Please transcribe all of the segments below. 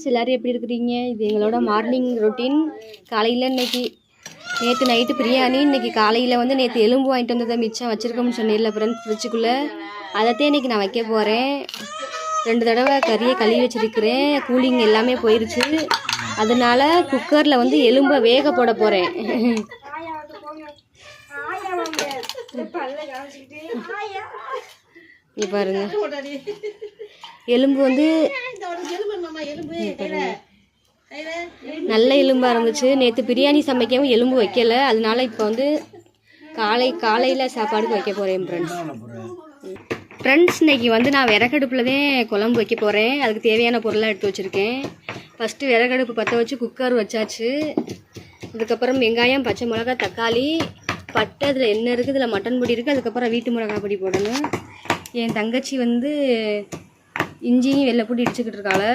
Friends, எல்லோரும் எப்படி இருக்கிறீங்க? இது எங்களோட மார்னிங் ரொட்டீன். காலையில் நேற்று நைட்டு பிரியாணி, இன்றைக்கி காலையில் வந்து நேற்று எலும்பு வாங்கிட்டு வந்ததை மிச்சம் வச்சுருக்கோம்னு சொன்னேன்ல ஃப்ரெண்ட்ஸ் ஃப்ரிட்ஜுக்குள்ளே. அதைத்தான் இன்றைக்கி நான் வைக்க போகிறேன். 2 தடவை கறியை கழுவி வச்சுருக்கிறேன். கூலிங் எல்லாமே போயிடுச்சு. அதனால் குக்கரில் வந்து எலும்பை வேக போட போகிறேன். இங்கே பாருங்க, எலும்பு வந்து நல்ல எலும்பாக இருந்துச்சு. நேற்று பிரியாணி சமைக்கவும் எலும்பு வைக்கலை. அதனால இப்போ வந்து காலையில் சாப்பாடுக்கு வைக்க போகிறேன் ஃப்ரெண்ட்ஸ். இன்றைக்கி வந்து நான் விறகடுப்பில் தான் குழம்பு வைக்க போகிறேன். அதுக்கு தேவையான பொருளாக எடுத்து வச்சுருக்கேன். ஃபஸ்ட்டு விறகடுப்பு பற்ற வச்சு குக்கர் வச்சாச்சு. அதுக்கப்புறம் வெங்காயம், பச்சை மிளகா, தக்காளி, பட்டை, இதில் எண்ணெய் இருக்குது, இதில் மட்டன் பொடி இருக்குது. அதுக்கப்புறம் வீட்டு மிளகாய் பொடி போடணும். என் தங்கச்சி வந்து இஞ்சியும் வெள்ளைப்பூடி இடிச்சுக்கிட்டு இருக்காள்.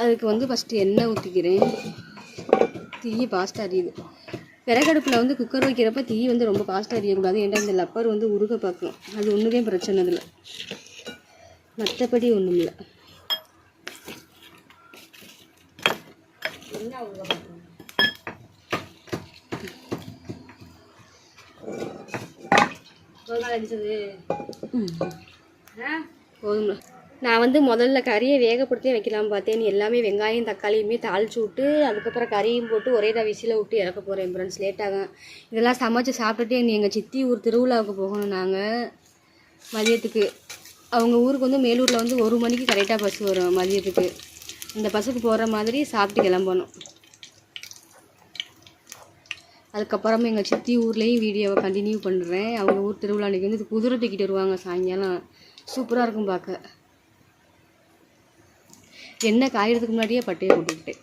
அதுக்கு வந்து ஃபஸ்ட்டு எண்ணெய் ஊற்றிக்கிறேன். தீ ஃபாஸ்ட்டாக அறியுது. விறகடுப்பில் வந்து குக்கர் வைக்கிறப்ப தீ வந்து ரொம்ப ஃபாஸ்ட்டாக அறியக்கூடாது. ஏன்டா இந்த லப்பர் வந்து உருக பார்க்கும். அது ஒன்றுதே பிரச்சனை அதில், மற்றபடி ஒன்றும் இல்லை. போதும்ல. நான் வந்து முதல்ல கறியை வேகப்படுத்தி வைக்கலாம் பார்த்தேன். எல்லாமே வெங்காயம் தக்காளியுமே தாளிச்சு விட்டு அதுக்கப்புறம் கறியும் போட்டு ஒரே விசில விட்டு இறக்க போகிறேன் ஃப்ரெண்ட்ஸ். லேட்டாகும். இதெல்லாம் சமைச்சு சாப்பிட்டுட்டு எங்கள் சித்தி ஊர் திருவிழாவுக்கு போகணும். நாங்கள் மதியத்துக்கு அவங்க ஊருக்கு வந்து மேலூரில் வந்து 1 மணிக்கு கரெக்டாக பஸ் வரும் மதியத்துக்கு. அந்த பஸ்ஸுக்கு போகிற மாதிரி சாப்பிட்டு கிளம்பணும். அதுக்கப்புறமா எங்கள் சித்தி ஊர்லேயும் வீடியோவை கண்டினியூ பண்ணுறேன். அவங்க ஊர் திருவிழா அன்றைக்கி வந்து குதிரை தூக்கிட்டு வருவாங்க சாயங்காலம். சூப்பராக இருக்கும் பார்க்க. எண்ணெய் காயறதுக்கு முன்னாடியே பட்டையை போட்டுக்கிட்டேன்.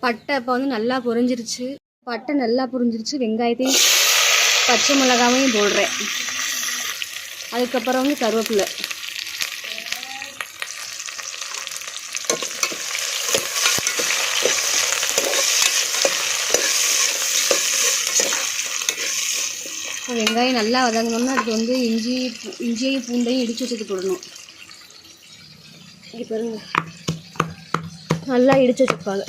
பட்டை இப்போ வந்து நல்லா பொரிஞ்சிருச்சு. பட்டை நல்லா பொரிஞ்சிருச்சு. வெங்காயத்தையும் பச்சை மிளகாவையும் போடுறேன். அதுக்கப்புறம் வந்து கருவேப்பிலை. வெங்காயம் நல்லா வதங்கணும்னா அதுக்கு வந்து இஞ்சியையும் பூண்டையும் இடித்து வச்சுட்டு போடணும். இங்கே பாருங்க, நல்லா இடித்து வச்சுருப்பாங்க.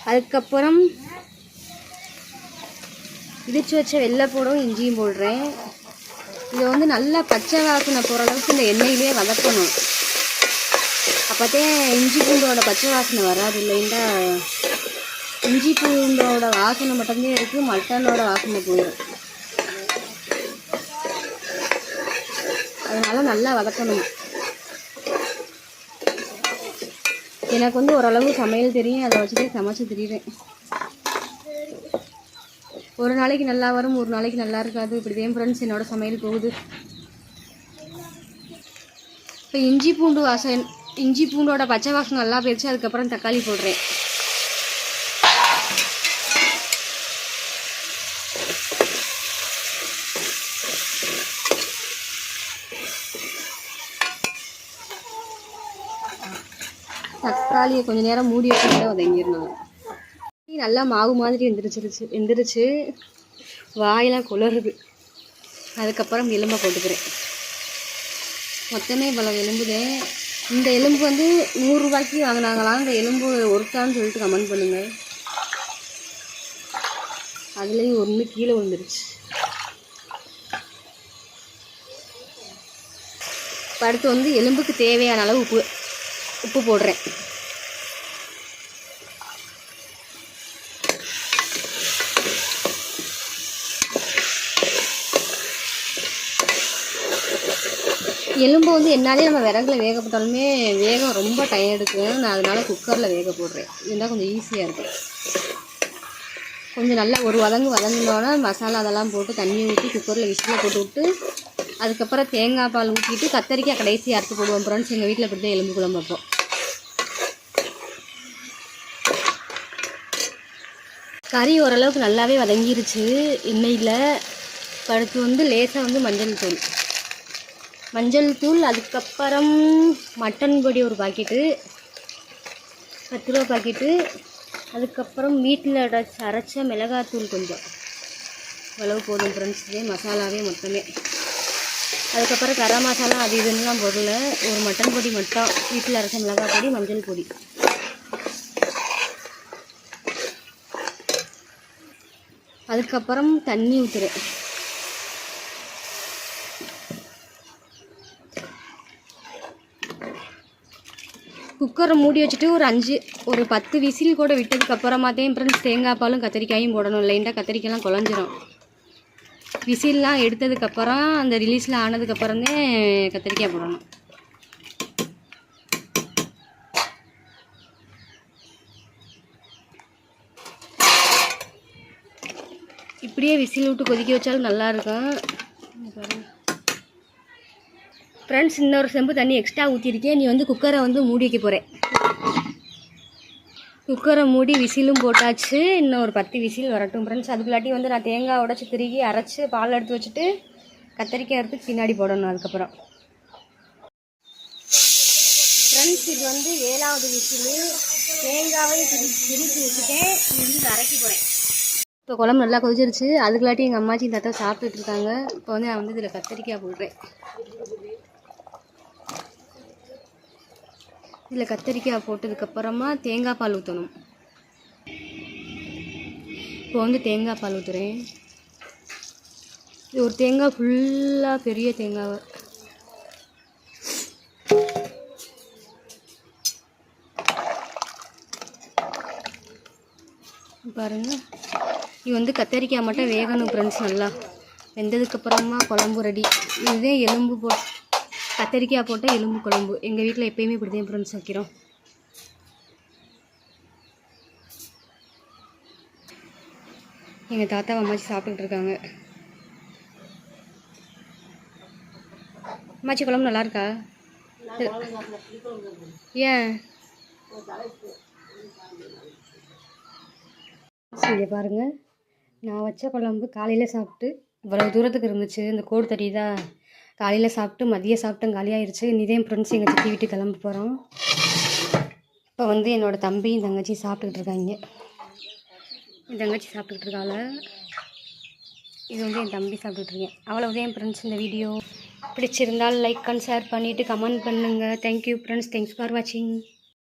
அதுக்கப்புறம் இடித்து வச்ச வெள்ளைப்பூடும் இஞ்சியும் போடுறேன். இதை வந்து நல்லா பச்சை வாசனை போகிற அளவுக்கு இந்த எண்ணெயிலே வதக்கணும். அப்போதே இஞ்சி பூண்டோட பச்சை வாசனை வராது. இல்லைன்னா இஞ்சி பூண்டோட வாசனை மட்டும்தான் இருக்குது, மட்டனோட வாசனை போயிடும். அதனால் நல்லா வதக்கணும். எனக்கு வந்து ஓரளவு சமையல் தெரியும். அதை வச்சுட்டே சமைச்சு தெரியுறேன். ஒரு நாளைக்கு நல்லா வரும், ஒரு நாளைக்கு நல்லா இருக்காது. இப்படிதான் ஃப்ரெண்ட்ஸ் என்னோட சமையல் போகுது. இப்போ இஞ்சி பூண்டோட பச்சை வாசனை நல்லா போயிடுச்சு. அதுக்கப்புறம் தக்காளி போடுறேன். தக்காளியை கொஞ்சம் நேரம் மூடி வச்சுட்டு வதங்கிடணும். நல்லா மாவு மாதிரி எந்திரிச்சு வாயெல்லாம் குளறுது. அதுக்கப்புறம் எலும்பை போட்டுக்கிறேன். மொத்தமே இவ்வளோ எலும்புதேன். இந்த எலும்பு வந்து 100 ரூபாய்க்கு வாங்கினாங்களாம். இந்த எலும்பு ஒருத்தான்னு சொல்லிட்டு கமெண்ட் பண்ணுங்கள். அதுலேயும் 1 கீழே விழுந்துருச்சு. அடுத்து வந்து எலும்புக்கு தேவையான அளவு உப்பு போடுறேன். எலும்பு வந்து என்னாலே நம்ம விறகுல வேக போட்டாலுமே வேகம் ரொம்ப டைம் எடுக்கும். நான் அதனால் குக்கரில் வேக போடுறேன். இதுதான் கொஞ்சம் ஈஸியாக இருக்கும். கொஞ்சம் நல்லா ஒரு வதங்கினோன்னா மசாலா அதெல்லாம் போட்டு தண்ணி ஊற்றி குக்கரில் விசில் போட்டு விட்டு அதுக்கப்புறம் தேங்காய் பால் ஊற்றிட்டு கத்தரிக்காய் கடைசி அறுத்து போடுவோம் ஃப்ரெண்ட்ஸ். எங்கள் வீட்டில் இப்படி தான் எலும்பு குழம்பு வைப்போம். கறி ஓரளவுக்கு நல்லாவே வதங்கிருச்சு எண்ணெயில். அடுத்து வந்து லேசாக வந்து மஞ்சள் தூள், அதுக்கப்புறம் மட்டன் பொடி ஒரு பாக்கெட்டு, 10 ரூபா பாக்கெட்டு. அதுக்கப்புறம் வீட்டில் அரைச்ச மிளகாத்தூள் கொஞ்சம் அளவு போதும் ஃப்ரெண்ட்ஸ். இதே மசாலாவே மொத்தமே. அதுக்கப்புறம் கரம் மசாலா அது இதுன்னெலாம் போடல. ஒரு மட்டன் பொடி மட்டும், வீட்டில் அரைச்ச மிளகாய் பொடி, மஞ்சள் பொடி. அதுக்கப்புறம் தண்ணி ஊற்றுறேன். குக்கரை மூடி வச்சுட்டு ஒரு 10 விசில் கூட விட்டதுக்கப்புறமாத்தையும் ஃப்ரெண்ட்ஸ் தேங்காய் பாலும் கத்திரிக்காயும் போடணும். இல்லைன்னா கத்திரிக்காயெலாம் குழஞ்சிரும். விசில்லாம் எடுத்ததுக்கப்புறம் அந்த ரிலீஸில் ஆனதுக்கப்புறமே கத்திரிக்காய் போடணும். இப்படியே விசில் விட்டு கொதிக்க வச்சாலும் நல்லாயிருக்கும். ஃப்ரெண்ட்ஸ், இன்னொரு செம்பு தண்ணி எக்ஸ்ட்ரா ஊற்றிருக்கேன். நீ வந்து குக்கரை வந்து மூடி வைக்க போகிறேன். குக்கரை மூடி விசிலும் போட்டாச்சு. இன்னும் ஒரு 10 விசில் வரட்டும் ஃப்ரெண்ட்ஸ். அதுக்குள்ளாட்டி வந்து நான் தேங்காய் உடச்சி திருகி அரைச்சி பால் எடுத்து வச்சுட்டு கத்திரிக்காய் எடுத்து பின்னாடி போடணும். அதுக்கப்புறம் ஃப்ரெண்ட்ஸ், இது வந்து 7வது விசிலு. தேங்காவை திரிச்சு வச்சுட்டேன். இது அரைக்கி போகிறேன். இப்போ குழம்பு நல்லா கொதிச்சிருச்சு. அதுக்குள்ளாட்டி எங்கள் அம்மாச்சி தாத்தா சாப்பிட்டுட்டு இருக்காங்க. இப்போ வந்து நான் வந்து இதில் கத்திரிக்காய் போடுறேன். இதில் கத்திரிக்காய் போட்டதுக்கப்புறமா தேங்காய் பால் ஊற்றணும். இப்போ வந்து தேங்காய் பால் ஊற்றுறேன். இது ஒரு தேங்காய் ஃபுல்லாக பெரிய தேங்காவை. பாருங்கள், இது வந்து கத்திரிக்காய் மட்டும் வேகணும் ஃப்ரெண்ட்ஸ். நல்லா வெந்ததுக்கப்புறமா குழம்பு ரெடி. இதே எலும்பு கத்திரிக்காய் போட்ட எலும்பு குழம்பு எங்கள் வீட்டில் எப்போயுமே இப்படி தான் ஃப்ரெண்ட்ஸ் வைக்கிறோம். எங்கள் தாத்தா அம்மாச்சி சாப்பிட்டுக்கிட்டு இருக்காங்க. அம்மாச்சி குழம்பு நல்லா இருக்கா? ஏன் இங்கே பாருங்கள், நான் வச்ச குழம்பு காலையில் சாப்பிட்டு இவ்வளோ தூரத்துக்கு இருந்துச்சு. இந்த கோடு தெரியுதா? காலையில் சாப்பிட்டு மதியம் சாப்பிட்டு காலியாகிருச்சு. இனிதேன் ஃப்ரெண்ட்ஸ் எங்கள் சித்தி வீட்டுக்கு கிளம்ப போகிறோம். இப்போ வந்து என்னோடய தம்பியும் தங்கச்சி சாப்பிட்டுக்கிட்டு இருக்காங்க. என் தங்கச்சி சாப்பிட்டுக்கிட்டு இருக்காள். இது வந்து என் தம்பி சாப்பிட்டுட்ருக்கேன். அவ்வளோதான் என் ஃப்ரெண்ட்ஸ். இந்த வீடியோ பிடிச்சிருந்தால் லைக் அண்ட் ஷேர் பண்ணிவிட்டு கமெண்ட் பண்ணுங்கள். Thank you friends. தேங்க்ஸ் ஃபார் வாட்சிங்.